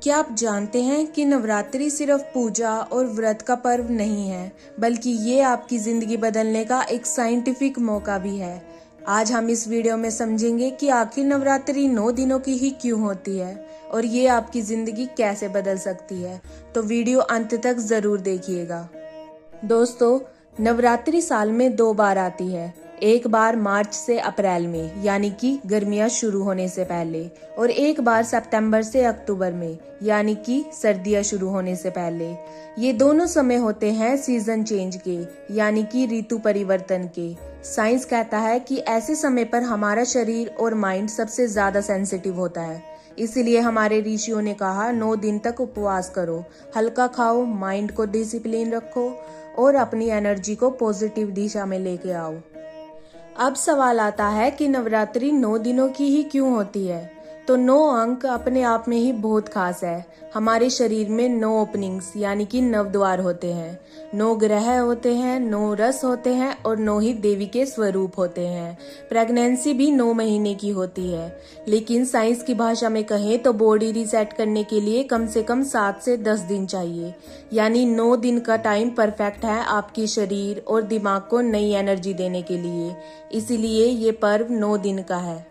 क्या आप जानते हैं कि नवरात्रि सिर्फ पूजा और व्रत का पर्व नहीं है, बल्कि ये आपकी जिंदगी बदलने का एक साइंटिफिक मौका भी है। आज हम इस वीडियो में समझेंगे कि आखिर नवरात्रि 9 दिनों की ही क्यों होती है और ये आपकी जिंदगी कैसे बदल सकती है। तो वीडियो अंत तक जरूर देखिएगा। दोस्तों, नवरात्रि साल में 2 बार आती है। एक बार मार्च से अप्रैल में, यानी कि गर्मियां शुरू होने से पहले, और एक बार सितंबर से अक्टूबर में, यानी कि सर्दियां शुरू होने से पहले। ये दोनों समय होते हैं सीजन चेंज के, यानी कि ऋतु परिवर्तन के। साइंस कहता है कि ऐसे समय पर हमारा शरीर और माइंड सबसे ज्यादा सेंसिटिव होता है। इसीलिए हमारे ऋषियों ने कहा 9 दिन तक उपवास करो, हल्का खाओ, माइंड को डिसिप्लिन रखो और अपनी एनर्जी को पॉजिटिव दिशा में लेके आओ। अब सवाल आता है कि नवरात्रि 9 दिनों की ही क्यों होती है। तो 9 अंक अपने आप में ही बहुत खास है। हमारे शरीर में 9 ओपनिंग्स यानी कि 9 द्वार होते हैं, 9 ग्रह होते हैं, 9 रस होते हैं और 9 ही देवी के स्वरूप होते हैं। प्रेगनेंसी भी 9 महीने की होती है, लेकिन साइंस की भाषा में कहें तो बॉडी रिसेट करने के लिए कम से कम 7 से 10 दिन चाहिए। यानी 9 दिन का टाइम परफेक्ट है आपके शरीर और दिमाग को नई एनर्जी देने के लिए। इसीलिए ये पर्व 9 दिन का है।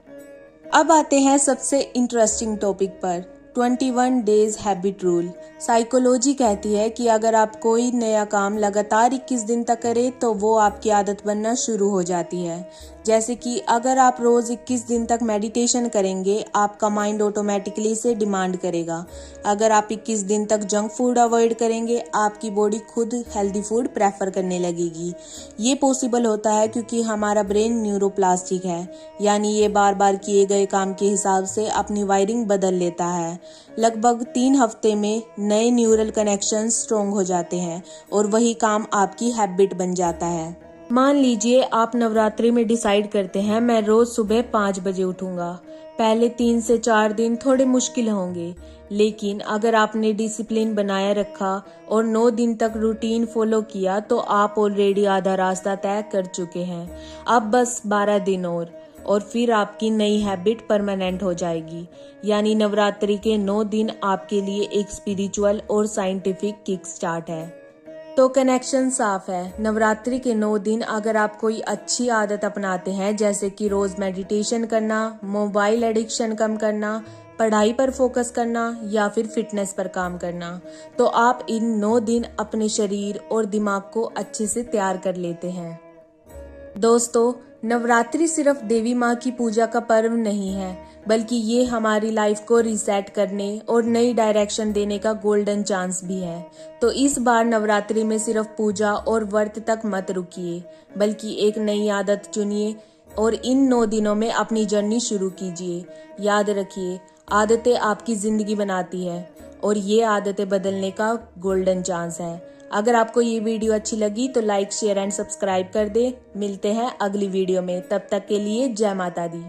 अब आते हैं सबसे इंटरेस्टिंग टॉपिक पर, 21 डेज हैबिट रूल। साइकोलॉजी कहती है कि अगर आप कोई नया काम लगातार 21 दिन तक करें तो वो आपकी आदत बनना शुरू हो जाती है। जैसे कि अगर आप रोज 21 दिन तक मेडिटेशन करेंगे, आपका माइंड ऑटोमेटिकली इसे डिमांड करेगा। अगर आप 21 दिन तक जंक फूड अवॉइड करेंगे, आपकी बॉडी खुद हेल्दी फूड प्रेफर करने लगेगी। ये पॉसिबल होता है क्योंकि हमारा ब्रेन न्यूरोप्लास्टिक है, यानी ये बार बार किए गए काम के हिसाब से अपनी वायरिंग बदल लेता है। लगभग 3 हफ्ते में नए न्यूरल कनेक्शन स्ट्रॉन्ग हो जाते हैं और वही काम आपकी हैबिट बन जाता है। मान लीजिए आप नवरात्रि में डिसाइड करते हैं मैं रोज सुबह 5 बजे उठूंगा। पहले 3 से 4 दिन थोड़े मुश्किल होंगे, लेकिन अगर आपने डिसिप्लिन बनाए रखा और 9 दिन तक रूटीन फॉलो किया तो आप ऑलरेडी आधा रास्ता तय कर चुके हैं। अब बस 12 दिन और फिर आपकी नई हैबिट परमानेंट हो जाएगी। यानी नवरात्रि के 9 दिन आपके लिए एक स्पिरिचुअल और साइंटिफिक किक स्टार्ट है। तो कनेक्शन साफ है। नवरात्रि के 9 दिन अगर आप कोई अच्छी आदत अपनाते हैं, जैसे कि रोज मेडिटेशन करना, मोबाइल एडिक्शन कम करना, पढ़ाई पर फोकस करना या फिर फिटनेस पर काम करना, तो आप इन 9 दिन अपने शरीर और दिमाग को अच्छे से तैयार कर लेते हैं। दोस्तों, नवरात्रि सिर्फ देवी माँ की पूजा का पर्व नहीं है, बल्कि ये हमारी लाइफ को रीसेट करने और नई डायरेक्शन देने का गोल्डन चांस भी है। तो इस बार नवरात्रि में सिर्फ पूजा और व्रत तक मत रुकिए, बल्कि एक नई आदत चुनिए और इन 9 दिनों में अपनी जर्नी शुरू कीजिए। याद रखिए, आदतें आपकी जिंदगी बनाती है और ये आदतें बदलने का गोल्डन चांस है। अगर आपको ये वीडियो अच्छी लगी तो लाइक, शेयर एंड सब्सक्राइब कर दे। मिलते हैं अगली वीडियो में, तब तक के लिए जय माता दी।